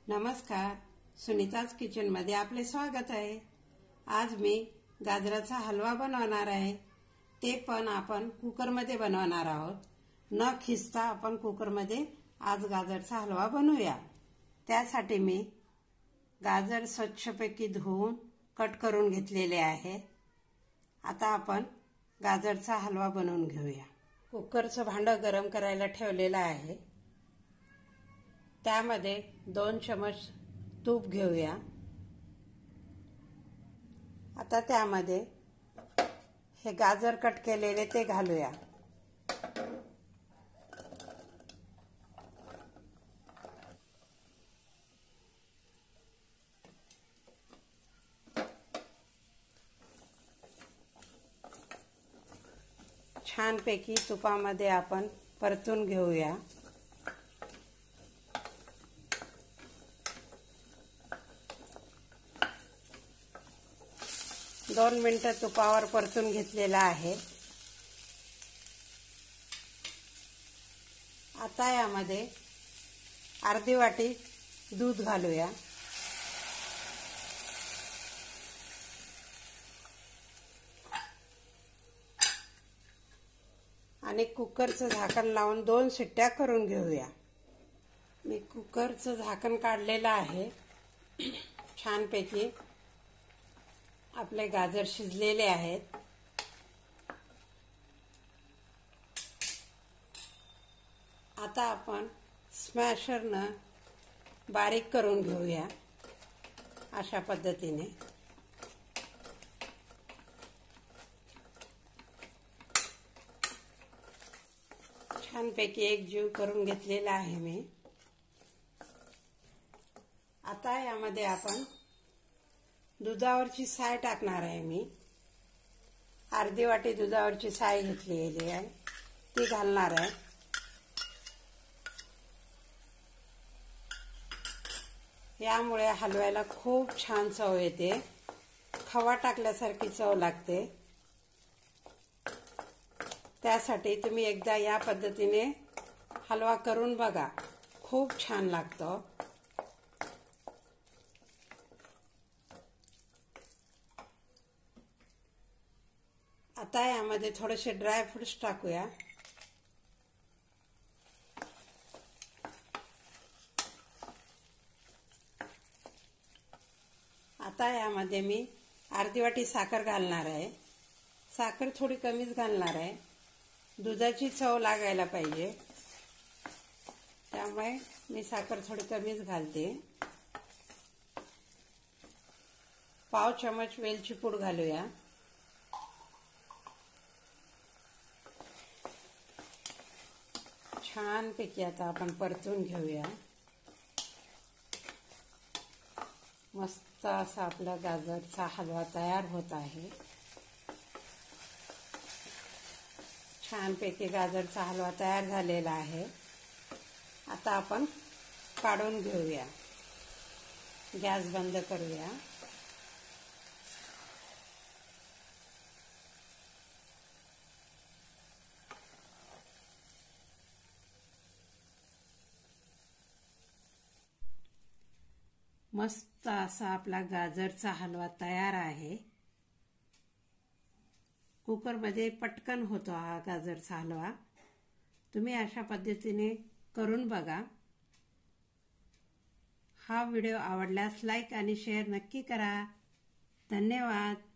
नमस्कार, सुनीताज किचनमध्ये आपले स्वागत आहे। आज मी गाजराचा हलवा बनवणार आहे। ते पण आपण कुकरमध्ये बनवणार आहोत। न खिसता आपण कुकरमध्ये आज गाजरचा हलवा बनवूया। त्यासाठी मी गाजर स्वच्छपैकी धुवून कट करून घेतलेले आहे। आता आपण गाजरचा हलवा बनवून घेऊया। कुकरचं भांडं गरम करायला ठेवलेलं आहे। त्यामध्ये 2 चमच तूप घेऊया। आता त्यामध्ये हे गाजर कट केलेले ते घालूया। छानपैकी तुपामध्ये आपण परतून घेऊया। 2 मिनिटं तुपावर परतून घेतलेला आहे। आता यामध्ये अर्धी वाटी दूध घालूया। आणि कुकरचं झाकण लावून 2 शिट्ट्या करून घेऊया। मी कुकरचं झाकण काढलेलं आहे। छानपैकी आपले गाजर शिजलेले आहेत। आता आपण स्मॅशरने बारीक करून घेऊया अशा पद्धतीने। छानपैकी एकजीव करून घेतलेला आहे मी। आता यामध्ये आपण दुधावरची साय टाकणार आहे। मी अर्धी वाटी दुधावरची साय घेतलेली आहे, ती घालणार आहे। यामुळे हलव्याला खूप छान चव येते, खवा टाकल्यासारखी चव लागते। त्यासाठी तुम्ही एकदा या पद्धतीने हलवा करून बघा, खूप छान लागतो। आता यामध्ये थोडेसे ड्राय फ्रूट्स टाकूया। आता यामध्ये मी अर्धी वाटी साखर घालणार आहे। साखर थोडी कमीच घालणार आहे, दुधाची चव लागायला पाहिजे, त्यामुळे मी साखर थोडी कमीच घालते। पाव चमच वेलची पूड घालूया। छानपैकी आता आपण परतून घेऊया। मस्त असा आपला गाजरचा हलवा तयार होत आहे। छानपैकी गाजरचा हलवा तयार झालेला आहे। आता आपण काढून घेऊया। गॅस बंद करूया। मस्त असा आपला गाजरचा हलवा तयार आहे। कुकरमध्ये पटकन होतो हा गाजरचा हलवा। तुम्ही अशा पद्धतीने करून बघा। हा व्हिडिओ आवडल्यास लाईक आणि शेअर नक्की करा। धन्यवाद।